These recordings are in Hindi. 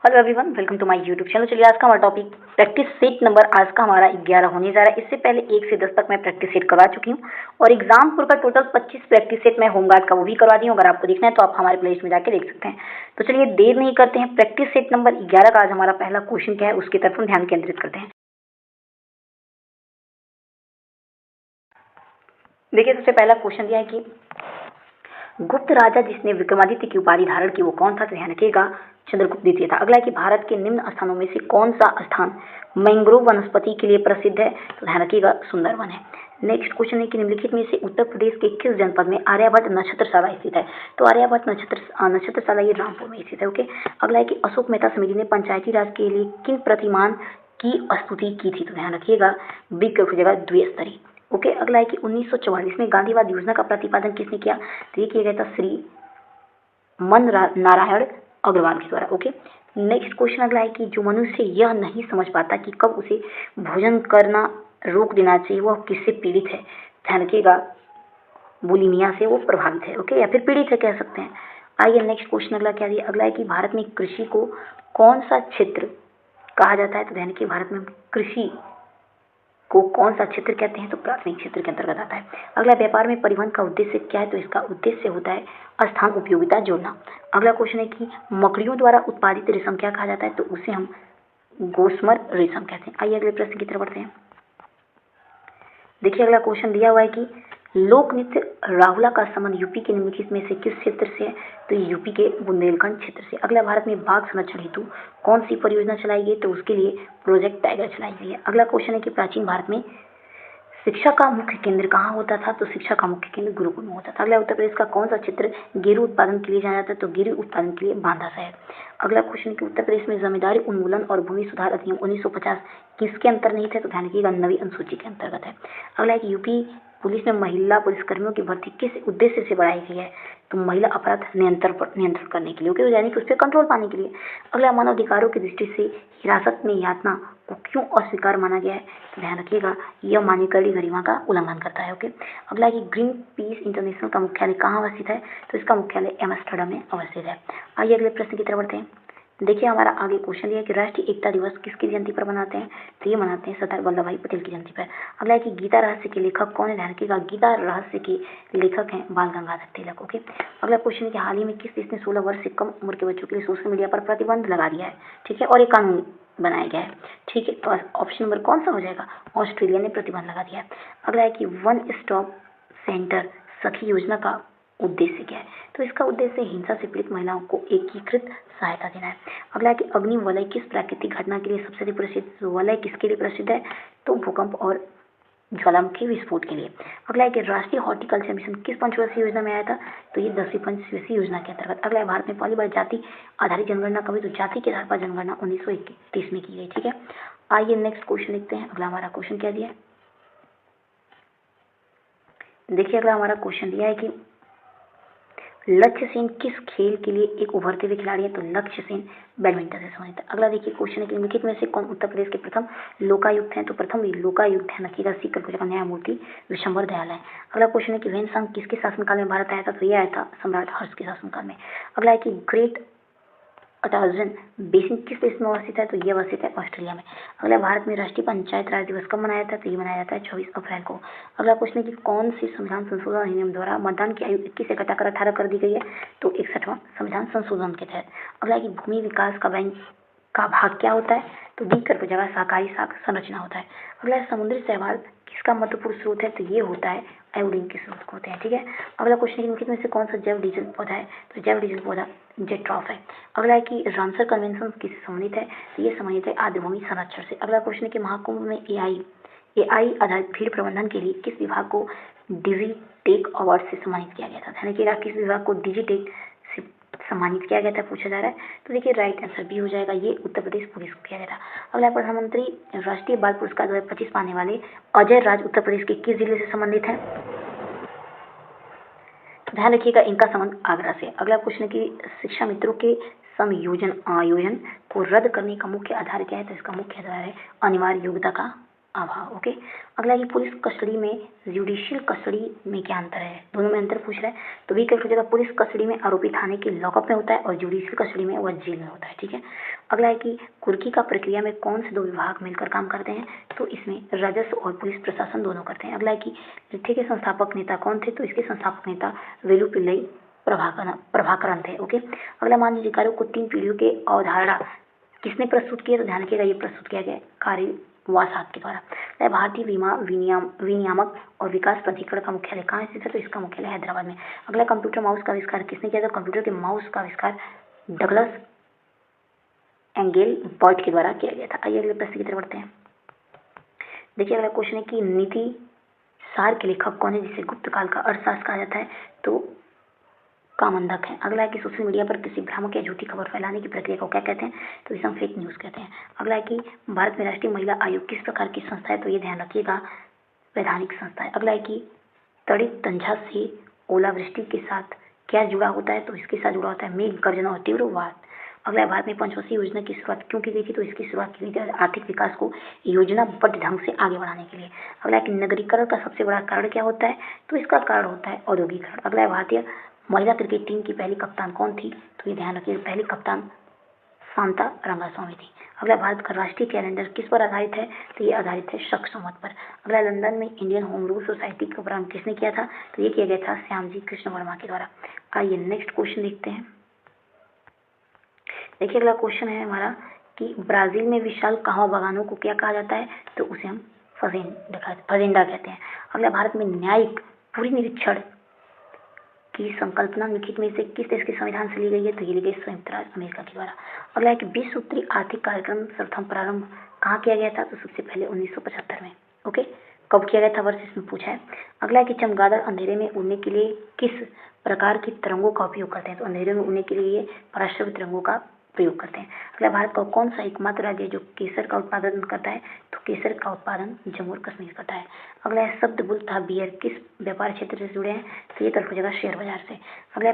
Hello everyone, welcome to my YouTube channel. चलिए आज का हमारा टॉपिक प्रैक्टिस सेट नंबर आज का हमारा 11 होने जा रहा है। इससे पहले 1 से 10 तक मैं प्रैक्टिस सेट करवा चुकी हूँ और एग्जामपुर का टोटल 25 प्रैक्टिस सेट मैं होमगार्ड का वो भी करवा दी हूँ। अगर आपको देखना है तो आप हमारे प्लेलिस्ट में जाकर देख सकते हैं। तो चलिए देर नहीं करते हैं, प्रैक्टिस सेट नंबर 11 का आज हमारा पहला क्वेश्चन क्या है उसकी तरफ हम ध्यान केंद्रित करते हैं। देखिए सबसे पहला क्वेश्चन दिया है कि गुप्त राजा जिसने विक्रमादित्य की उपाधि धारण की वो कौन था? तो ध्यान रखिएगा चंद्रगुप्त द्वितीय था। अगला है कि भारत के निम्न स्थानों में से कौन सा स्थान मैंग्रोव वनस्पति के लिए प्रसिद्ध है? तो ध्यान रखिएगा सुंदरवन है। नेक्स्ट क्वेश्चन है कि निम्नलिखित में से उत्तर प्रदेश के किस जनपद में आर्यभट्ट नक्षत्रशाला स्थित है? तो आर्यभट्ट नक्षत्रशाला ये रामपुर में स्थित है। ओके। अगला है कि अशोक मेहता समिति ने पंचायती राज के लिए किन प्रतिमान की स्तुति की थी? तो ध्यान रखिएगा विकल्प की जगह द्विस्तरीय। ओके। अगला है कि 1944 में गांधीवाद योजना का प्रतिपादन किसने किया? तो ये किया गया था श्री मन नारायण अग्रवाल के द्वारा। ओके। नेक्स्ट क्वेश्चन अगला है कि जो मनुष्य यह नहीं समझ पाता कि कब उसे भोजन करना रोक देना चाहिए वह किससे पीड़ित है? ध्यान रखिएगा बुलिमिया से वो प्रभावित है। ओके, या फिर पीड़ित है कह सकते हैं। आइए नेक्स्ट क्वेश्चन अगला क्या दिया? अगला है कि भारत में कृषि को कौन सा क्षेत्र कहा जाता है? तो ध्यान रखिए भारत में कृषि को कौन सा क्षेत्र कहते हैं? तो प्राथमिक क्षेत्र के अंतर्गत आता है। अगला व्यापार में परिवहन का उद्देश्य क्या है? तो इसका उद्देश्य होता है स्थान उपयोगिता जोड़ना। अगला क्वेश्चन है कि मकड़ियों द्वारा उत्पादित रेशम क्या कहा जाता है? तो उसे हम गोस्मर रेशम कहते हैं। आइए अगले प्रश्न की तरफ बढ़ते हैं। देखिए अगला क्वेश्चन दिया हुआ है कि लोक नृत्य राहुला का संबंध यूपी के निम्नलिखित में से किस क्षेत्र से है? तो यूपी के बुंदेलखंड क्षेत्र से। अगला भारत में बाघ संरक्षण हेतु कौन सी परियोजना चलाई गई? तो उसके लिए प्रोजेक्ट टाइगर चलाई गई है। अगला क्वेश्चन है कि प्राचीन भारत में शिक्षा का मुख्य केंद्र कहाँ होता था? तो शिक्षा का मुख्य केंद्र गुरुकुल में होता था। अगला उत्तर प्रदेश का कौन सा क्षेत्र गेरू उत्पादन के लिए जाना जाता है? तो गेरू उत्पादन के लिए बांदा शहर। अगला क्वेश्चन है कि उत्तर प्रदेश में जमींदारी उन्मूलन और भूमि सुधार अधिनियम 1950 किसके अंतर्निहित है? तो ध्यान रखिएगा नवी अनुसूची के अंतर्गत है। अगला है कि यूपी पुलिस में महिला पुलिसकर्मियों की भर्ती किस उद्देश्य से बढ़ाई गई है? तो महिला अपराध नियंत्रण करने के लिए। ओके, यानी कि उस पर कंट्रोल पाने के लिए। अगला मानव अधिकारों की दृष्टि से हिरासत में यातना को क्यों अस्वीकार माना गया है? तो ध्यान रखिएगा यह मानवीकरण गरिमा का उल्लंघन करता है। ओके। अगला है कि ग्रीन पीस इंटरनेशनल का मुख्यालय कहाँ अवस्थित है? तो इसका मुख्यालय एम्स्टर्डम में अवस्थित है। आइए अगले प्रश्न की तरफ बढ़ते हैं। देखिए हमारा आगे क्वेश्चन ये है कि राष्ट्रीय एकता दिवस किसकी जयंती पर मनाते हैं? तो ये मनाते हैं सरदार वल्लभ भाई पटेल की जयंती पर। अगला है कि गीता रहस्य के लेखक कौन है? ध्यान रखिएगा गीता रहस्य के लेखक हैं बाल गंगाधर तिलक। ओके। अगला क्वेश्चन है कि हाल ही में किस देश ने 16 वर्ष से कम उम्र के बच्चों के लिए सोशल मीडिया पर प्रतिबंध लगा दिया है? ठीक है, और एक कानून बनाया गया है। ठीक है, तो ऑप्शन नंबर कौन सा हो जाएगा? ऑस्ट्रेलिया ने प्रतिबंध लगा दिया है। अगला है कि वन स्टॉप सेंटर सखी योजना का उद्देश्य क्या है? तो इसका उद्देश्य हिंसा से पीड़ित महिलाओं को एकीकृत सहायता देना है। अगला है कि अग्नि वलय किस प्राकृतिक घटना के लिए सबसे अधिक प्रसिद्ध? वलय किसके लिए प्रसिद्ध है? तो भूकंप और ज्वालामुखी विस्फोट के लिए। अगला है कि राष्ट्रीय हॉर्टिकल्चर मिशन किस पंचवर्षीय योजना में आया था? तो ये 10वीं पंचवर्षीय योजना के अंतर्गत। अगला है भारत में पहली बार जाति आधारित जनगणना कभी? तो जाति के आधार पर जनगणना 1931 में की गई। ठीक है, आइए नेक्स्ट क्वेश्चन लिखते हैं। अगला हमारा क्वेश्चन क्या दिया है? देखिए अगला हमारा क्वेश्चन दिया है कि लक्ष्य सेन किस खेल के लिए एक उभरते हुए खिलाड़ी है? तो लक्ष्य सेन बैडमिंटन से संबंधित है। अगला देखिए क्वेश्चन है कि निम्नलिखित में से कौन उत्तर प्रदेश के प्रथम लोकायुक्त हैं? तो प्रथम लोकायुक्त है नकीरा सिंह का न्यायमूर्ति विशंबर दयाल है। अगला क्वेश्चन है कि वैन किसके शासनकाल में भारत आया था? तो यह आया था सम्राट हर्ष के शासनकाल में। अगला है कि ग्रेट अटाजन बेसिन किस देश में अवस्थित है? तो ये अवस्थित है ऑस्ट्रेलिया में। अगला भारत में राष्ट्रीय पंचायत राज दिवस कब मनाया जाता है? तो ये मनाया जाता है 24 अप्रैल को। अगला क्वेश्चन है कि कौन सी संविधान संशोधन अधिनियम द्वारा मतदान की आयु 21 से घटाकर 18 कर दी गई है? तो 61वां संविधान संशोधन के तहत। अगला है कि भूमि विकास का बैंक का भाग क्या होता है? तो विकल्प जगह सहकारी शाख संरचना होता है। अगला समुद्री शैवाल किसका महत्वपूर्ण स्रोत है? तो ये होता है आयोडीन के स्रोत होते हैं। ठीक है, अगला क्वेश्चन निम्नलिखित में से कौन सा जैव डीजल पौधा है? तो जैव डीजल पौधा जेट्रॉफ है। अगला है कि रामसर कन्वेंशन किससे संबंधित है? तो ये संबंधित है आदिभूमि संरक्षण से। अगला क्वेश्चन है कि महाकुंभ में एआई आधारित भीड़ प्रबंधन के लिए किस विभाग को डिजिटेक अवार्ड से सम्मानित किया गया था? ध्यान रखिएगा किस विभाग को डिजिटेक से सम्मानित किया गया था पूछा जा रहा है। तो देखिए राइट आंसर बी हो जाएगा, ये उत्तर प्रदेश पुलिस को किया गया था। अगला प्रधानमंत्री राष्ट्रीय बाल पुरस्कार 2025 पाने वाले अजय राज उत्तर प्रदेश के किस जिले से संबंधित हैं? ध्यान रखिएगा इनका संबंध आगरा से। अगला क्वेश्चन है कि शिक्षा मित्रों के समायोजन आयोजन को रद्द करने का मुख्य आधार क्या है? तो इसका मुख्य आधार है अनिवार्य योग्यता का अभाव। ओके, अगला है कि पुलिस कस्टडी में जुडिशियल कस्टडी में क्या अंतर है, दोनों में अंतर पूछ रहा है। तो भी क्या पूछेगा, पुलिस कस्टडी में आरोपी थाने के लॉकअप में होता है और जुडिशियल कस्टडी में वह जेल में होता है। ठीक है, अगला है कि कुर्की का प्रक्रिया में कौन से दो विभाग मिलकर काम करते हैं, तो इसमें राजस्व और पुलिस प्रशासन दोनों करते हैं। अगला है कि लिट्ठे के संस्थापक नेता कौन थे, तो इसके संस्थापक नेता वेलुपिल्लई प्रभाकरन थे। ओके, अगला मानव अधिकारों को 3 पीढ़ियों के अवधारणा किसने प्रस्तुत किया, तो ध्यान रखिएगा ये प्रस्तुत किया गया कार्य वासाक के द्वारा। भारतीय बीमा विनियामक और विकास प्राधिकरण का मुख्यालय कहाँ स्थित है, तो इसका मुख्यालय हैदराबाद में। अगला कंप्यूटर माउस का आविष्कार किसने किया, तो कंप्यूटर के माउस का आविष्कार डगलस एंगेल बर्ट के द्वारा किया गया था। आइए अगले प्रश्न की तरफ बढ़ते हैं। देखिए अगला क्वेश्चन है कि नीति सार के लेखक कौन है, जिसे गुप्त काल का अर्थशास्त्र कहा जाता है, तो कामंदक है। अगला है कि सोशल मीडिया पर किसी भ्रामक या झूठी खबर फैलाने की प्रक्रिया को क्या कहते हैं, तो इसे हम फेक न्यूज़ कहते हैं। अगला है कि भारत में राष्ट्रीय महिला आयोग किस प्रकार की संस्था है, तो ये ध्यान रखिएगा वैधानिक संस्था है। अगला है कि तड़ित तंझा से ओलावृष्टि के साथ क्या जुड़ा होता है, तो इसके साथ जुड़ा होता है मेघ गर्जन और तीव्र वाद। अगला है भारत में पंचवर्षीय योजना की शुरुआत क्यों की गई थी, तो इसकी शुरुआत की गई थी आर्थिक विकास को योजनाबद्ध ढंग से आगे बढ़ाने के लिए। अगला है कि नगरीकरण का सबसे बड़ा कारण क्या होता है, तो इसका कारण होता है औद्योगिकरण। अगला है भारतीय महिला क्रिकेट टीम की पहली कप्तान कौन थी, तो ये ध्यान रखिए पहली कप्तान शांता रंगास्वामी थी। अगला भारत का राष्ट्रीय कैलेंडर किस पर आधारित है, तो ये आधारित है शक संवत पर। अगला लंदन में इंडियन होम रूल सोसाइटी का प्रारंभ किसने किया था, तो ये किया गया था श्यामजी कृष्ण वर्मा के द्वारा। आइए नेक्स्ट क्वेश्चन देखते हैं। देखिए अगला क्वेश्चन है हमारा कि ब्राजील में विशाल कहवा बागानों को क्या कहा जाता है, तो उसे हम फजेंडा कहते हैं। अगला भारत में न्यायिक पूरी निरीक्षण की संकल्पना निम्नलिखित में से किस देश के संविधान से ली गई है, तो ये ली गई संयुक्त राज्य अमेरिका के द्वारा। अगला है कि 20 सूत्री आर्थिक कार्यक्रम सर्वप्रथम प्रारंभ कहाँ किया गया था, तो सबसे पहले 1975 में। ओके, कब किया गया था वर्ष इसमें पूछा है। अगला है कि चमगादड़ अंधेरे में उड़ने के लिए किस प्रकार की तरंगों का उपयोग करते हैं, तो अंधेरे में उड़ने के लिए ये पराश्रव्य तरंगों का प्रयोग करते हैं। अगला भारत का कौन सा एकमात्र राज्य है जो केसर का उत्पादन करता है, तो केसर का उत्पादन जम्मू और कश्मीर करता है। अगला है शब्द बुल तथा बियर किस व्यापार क्षेत्र से जुड़े हैं, तो ये तर्क हो जाएगा शेयर बाजार से। अगला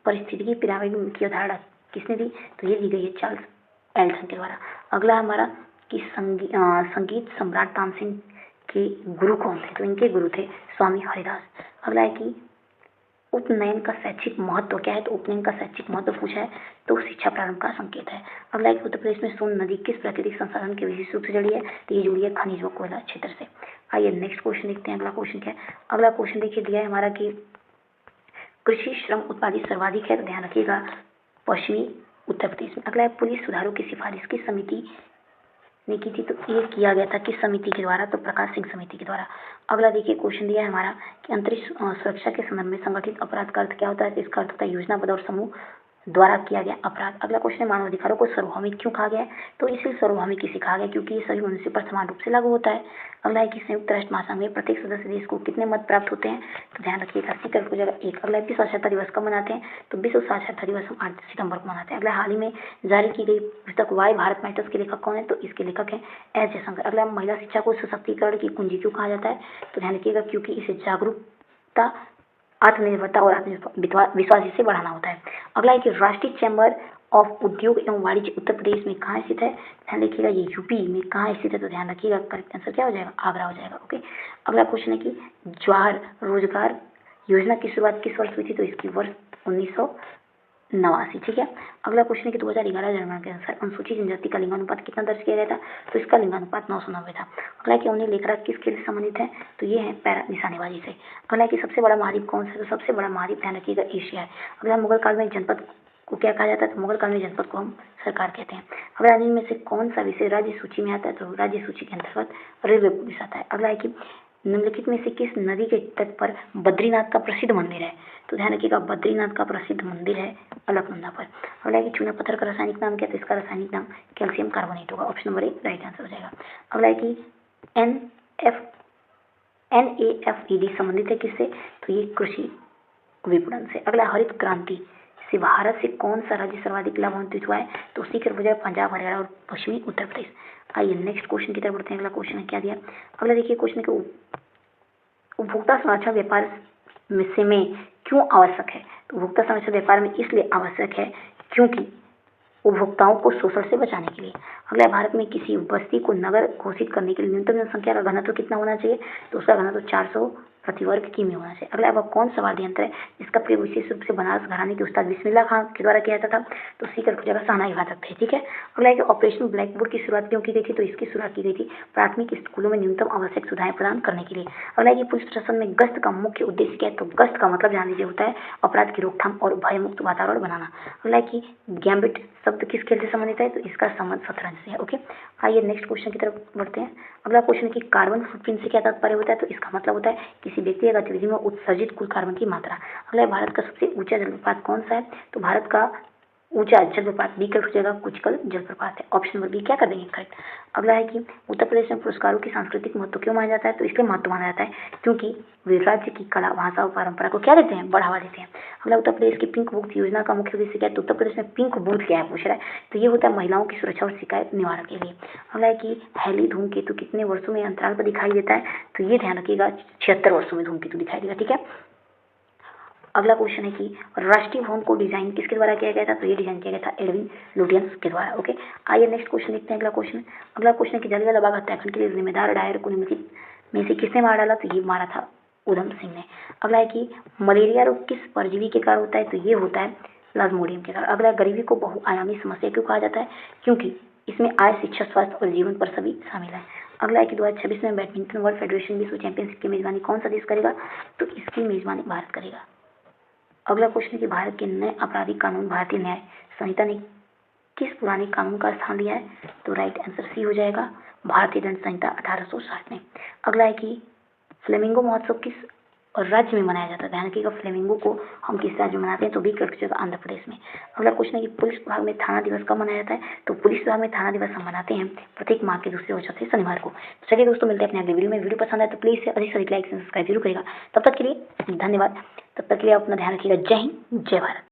परिस्थितिकी पिरामिड की अवधारणा किसने दी, तो ये दी गई है चार्ल्स एल्सन के द्वारा। अगला हमारा कि संगीत सम्राट तानसेन के गुरु कौन थे, तो इनके गुरु थे स्वामी हरिदास। अगला है कि उपनयन का शैक्षिक महत्व क्या है, तो उपनयन का शैक्षिक महत्व पूछा है तो शिक्षा प्रारंभ का संकेत है। अगला है कि उत्तर प्रदेश में सोन नदी किस प्राकृतिक संसाधन के विशेष रूप से जुड़ी है, तो ये जुड़ी है खनिज व कोयला क्षेत्र से। आइए नेक्स्ट क्वेश्चन देखते हैं। अगला क्वेश्चन क्या है, अगला क्वेश्चन देखिए दिया है हमारा कि कृषि श्रम उत्पादित सर्वाधिक है, तो ध्यान रखिएगा पश्चिमी उत्तर प्रदेश में। अगला है पुलिस सुधारों की सिफारिश किस समिति ने की थी, तो ये किया गया था किस समिति के द्वारा, तो प्रकाश सिंह समिति के द्वारा। अगला देखिए क्वेश्चन दिया है हमारा कि अंतरिक्ष सुरक्षा के संदर्भ में संगठित अपराध का अर्थ क्या होता है, तो इसका अर्थ होता है योजनाबद्ध और समूह द्वारा किया गया अपराध। अगला क्वेश्चन है मानव अधिकारों को सार्वभौमिक क्यों कहा गया है, तो इसलिए सार्वभौमिक इसे कहा गया क्योंकि ये सभी मनुष्य पर समान रूप से लागू होता है। अगला है कि संयुक्त राष्ट्र महासंघ में प्रत्येक सदस्य देश को कितने मत प्राप्त होते हैं, तो ध्यान रखिएगा सीकर हो जाएगा 1। अगला विश्व साक्षरता दिवस कब मनाते हैं, तो विश्व साक्षरता दिवस हम 8 सितंबर को मनाते हैं। अगला हाल ही में जारी की गई पुस्तक वाई भारत मैटर्स के लेखक कौन है, तो इसके लेखक हैं एस जयशंकर। अगला महिला शिक्षा को सशक्तिकरण की कुंजी क्यों कहा जाता है, तो ध्यान रखिएगा क्योंकि इसे जागरूकता आत्मनिर्भरता और आत्मविश्वास इसे बढ़ाना होता है। अगला है कि राष्ट्रीय चैम्बर ऑफ उद्योग एवं वाणिज्य उत्तर प्रदेश में कहाँ स्थित है, ध्यान रखिएगा ये यूपी में कहाँ स्थित है, तो ध्यान रखिएगा करेक्ट आंसर क्या हो जाएगा आगरा हो जाएगा। ओके, अगला क्वेश्चन है कि जवाहर रोजगार योजना की शुरुआत किस वर्ष हुई थी, तो इसकी वर्ष 1989। ठीक है, अगला क्वेश्चन है कि 2011 जनगणना के अनुसार अनुसूचित जनजाति का लिंगानुपात कितना दर्ज किया गया था, तो इसका लिंगानुपात 990 था। अगला कि उन्हें लेखरा किस खेल से संबंधित है, तो ये है पैरा निशानेबाजी से। अगला कि सबसे बड़ा महाद्वीप कौन सा है, तो सबसे बड़ा महाद्वीप ध्यान रखिएगा एशिया है। अगला मुगल काल में जनपद को क्या कहा जाता है, तो मुगल काल में जनपद को हम सरकार कहते हैं। अगला इनमें से कौन सा विषय राज्य सूची में आता है, तो राज्य सूची के अंतर्गत रेलवे पुलिस आता है। अगला है कि निम्नलिखित में से किस नदी के तट पर बद्रीनाथ का प्रसिद्ध मंदिर है, तो ध्यान रखिएगा बद्रीनाथ का प्रसिद्ध मंदिर है अलकनंदा पर। अगला है कि चूना पत्थर का रासायनिक नाम क्या है, तो इसका रासायनिक नाम कैल्शियम कार्बोनेट होगा। ऑप्शन नंबर 1 राइट आंसर हो जाएगा। अगला है कि NAFED संबंधित है किससे, तो ये कृषि विपणन से। अगला हरित क्रांति से भारत से कौन सा राज्य सर्वाधिक लाभान्वित हुआ है, तो उसी के वजह पंजाब हरियाणा और पश्चिमी उत्तर प्रदेश। आइए नेक्स्ट क्वेश्चन की तरफ बढ़ते हैं। अगला क्वेश्चन है क्या दिया, अगला देखिए क्वेश्चन के उपभोक्ता संरक्षण व्यापार में क्यों आवश्यक है, तो उपभोक्ता संरक्षण व्यापार में इसलिए आवश्यक है क्योंकि उपभोक्ताओं को शोषण से बचाने के लिए। अगला है, भारत में किसी बस्ती को नगर घोषित करने के लिए न्यूनतम जनसंख्या का घनत्व कितना होना चाहिए? तो उसका घनत्व 400 प्रति वर्ग किमी होना चाहिए। अगला है, वह कौन सा वाद्य यंत्र है जिसका प्रयोग विशेष रूप से बनारस घराने के उस्ताद बिस्मिल्लाह खां के द्वारा किया जाता था? तो सीकर की जगह शहनाई वादक थे। ठीक है। अगला है कि ऑपरेशन ब्लैक बोर्ड की शुरुआत क्यों की गई थी? तो इसकी शुरुआत की गई थी प्राथमिक स्कूलों में न्यूनतम आवश्यक सुविधाएं प्रदान करने के लिए। अगला है कि पुलिस प्रशासन में गश्त का मुख्य उद्देश्य क्या है? तो गश्त का मतलब जान लीजिए होता है अपराध की रोकथाम और भयमुक्त वातावरण बनाना। अगला है कि गैम्बिट शब्द किस खेल से संबंधित है? तो इसका संबंध शतरंज से है। ओके, आइए नेक्स्ट क्वेश्चन की तरफ बढ़ते हैं। अगला क्वेश्चन है कि कार्बन फुटप्रिंट से क्या तात्पर्य होता है? तो इसका मतलब होता है किसी व्यक्ति या गतिविधि में उत्सर्जित कुल कार्बन की मात्रा। अगला है, भारत का सबसे ऊंचा जलप्रपात कौन सा है? तो भारत का ऊंचा जलप्रपात बी कर जगह कुचकल जलप्रपात है। ऑप्शन नंबर बी क्या कर देंगे करेक्ट। अगला है कि उत्तर प्रदेश में पुरस्कारों की सांस्कृतिक महत्व क्यों माना जाता है? तो इसलिए महत्व माना जाता है क्योंकि वे राज्य की कला, भाषा और परंपरा को क्या देते हैं? बढ़ावा देते हैं। अगला, उत्तर प्रदेश की पिंक बूथ योजना का मुख्य उद्देश्य क्या है? तो उत्तर प्रदेश में पिंक बूथ क्या है पूछ रहा है, तो ये होता है महिलाओं की सुरक्षा और शिकायत निवारण के लिए। अगला है कि हैली धूमकेतु कितने वर्षों में अंतराल पर दिखाई देता है? तो ये ध्यान रखिएगा 76 वर्षों में धूमकेतु दिखाई देगा। ठीक है। अगला क्वेश्चन है कि राष्ट्रीय भवन को डिजाइन किसके द्वारा किया गया था? तो ये डिजाइन किया गया था एडविन लुटियंस के द्वारा। ओके, आइए नेक्स्ट क्वेश्चन देखते हैं। अगला क्वेश्चन है कि जलियांवाला बाग हत्याकांड के लिए जिम्मेदार डायर को निम्नलिखित में से किसने मार डाला? तो ये मारा था उधम सिंह ने। अगला है कि मलेरिया रोग किस परजीवी के कारण होता है? तो ये होता है प्लाज्मोडियम के कारण। अगला, गरीबी को बहुआयामी समस्या क्यों कहा जाता है? क्योंकि इसमें आय, शिक्षा, स्वास्थ्य और जीवन पर सभी शामिल है। अगला है कि 2026 में बैडमिंटन वर्ल्ड फेडरेशन विश्व चैंपियनशिप की मेजबानी कौन सा देश करेगा? तो इसकी मेजबानी भारत करेगा। अगला क्वेश्चन है कि भारत के नए आपराधिक कानून भारतीय न्याय संहिता ने किस पुराने कानून का स्थान लिया है? तो राइट आंसर सी हो जाएगा, भारतीय दंड संहिता 1860 में। अगला है कि फ्लेमिंगो महोत्सव किस राज्य में मनाया जाता है? ध्यान रखिएगा, फ्लेमिंगो को हम किस राज्य में मनाते हैं? तो बी कर जगह आंध्र प्रदेश में। अगला क्वेश्चन है कि पुलिस विभाग में थाना दिवस कब मनाया जाता है? तो पुलिस विभाग में थाना दिवस हम मनाते हैं प्रत्येक माह के दूसरे और चौथे शनिवार को। चलिए दोस्तों, मिलते हैं अपने अगले वीडियो में। वीडियो पसंद आए तो प्लीज अधिक से अधिक लाइक सब्सक्राइब जरूर करेगा। तब तक के लिए धन्यवाद। तब तक के लिए अपना ध्यान रखिएगा। जय हिंद, जय भारत।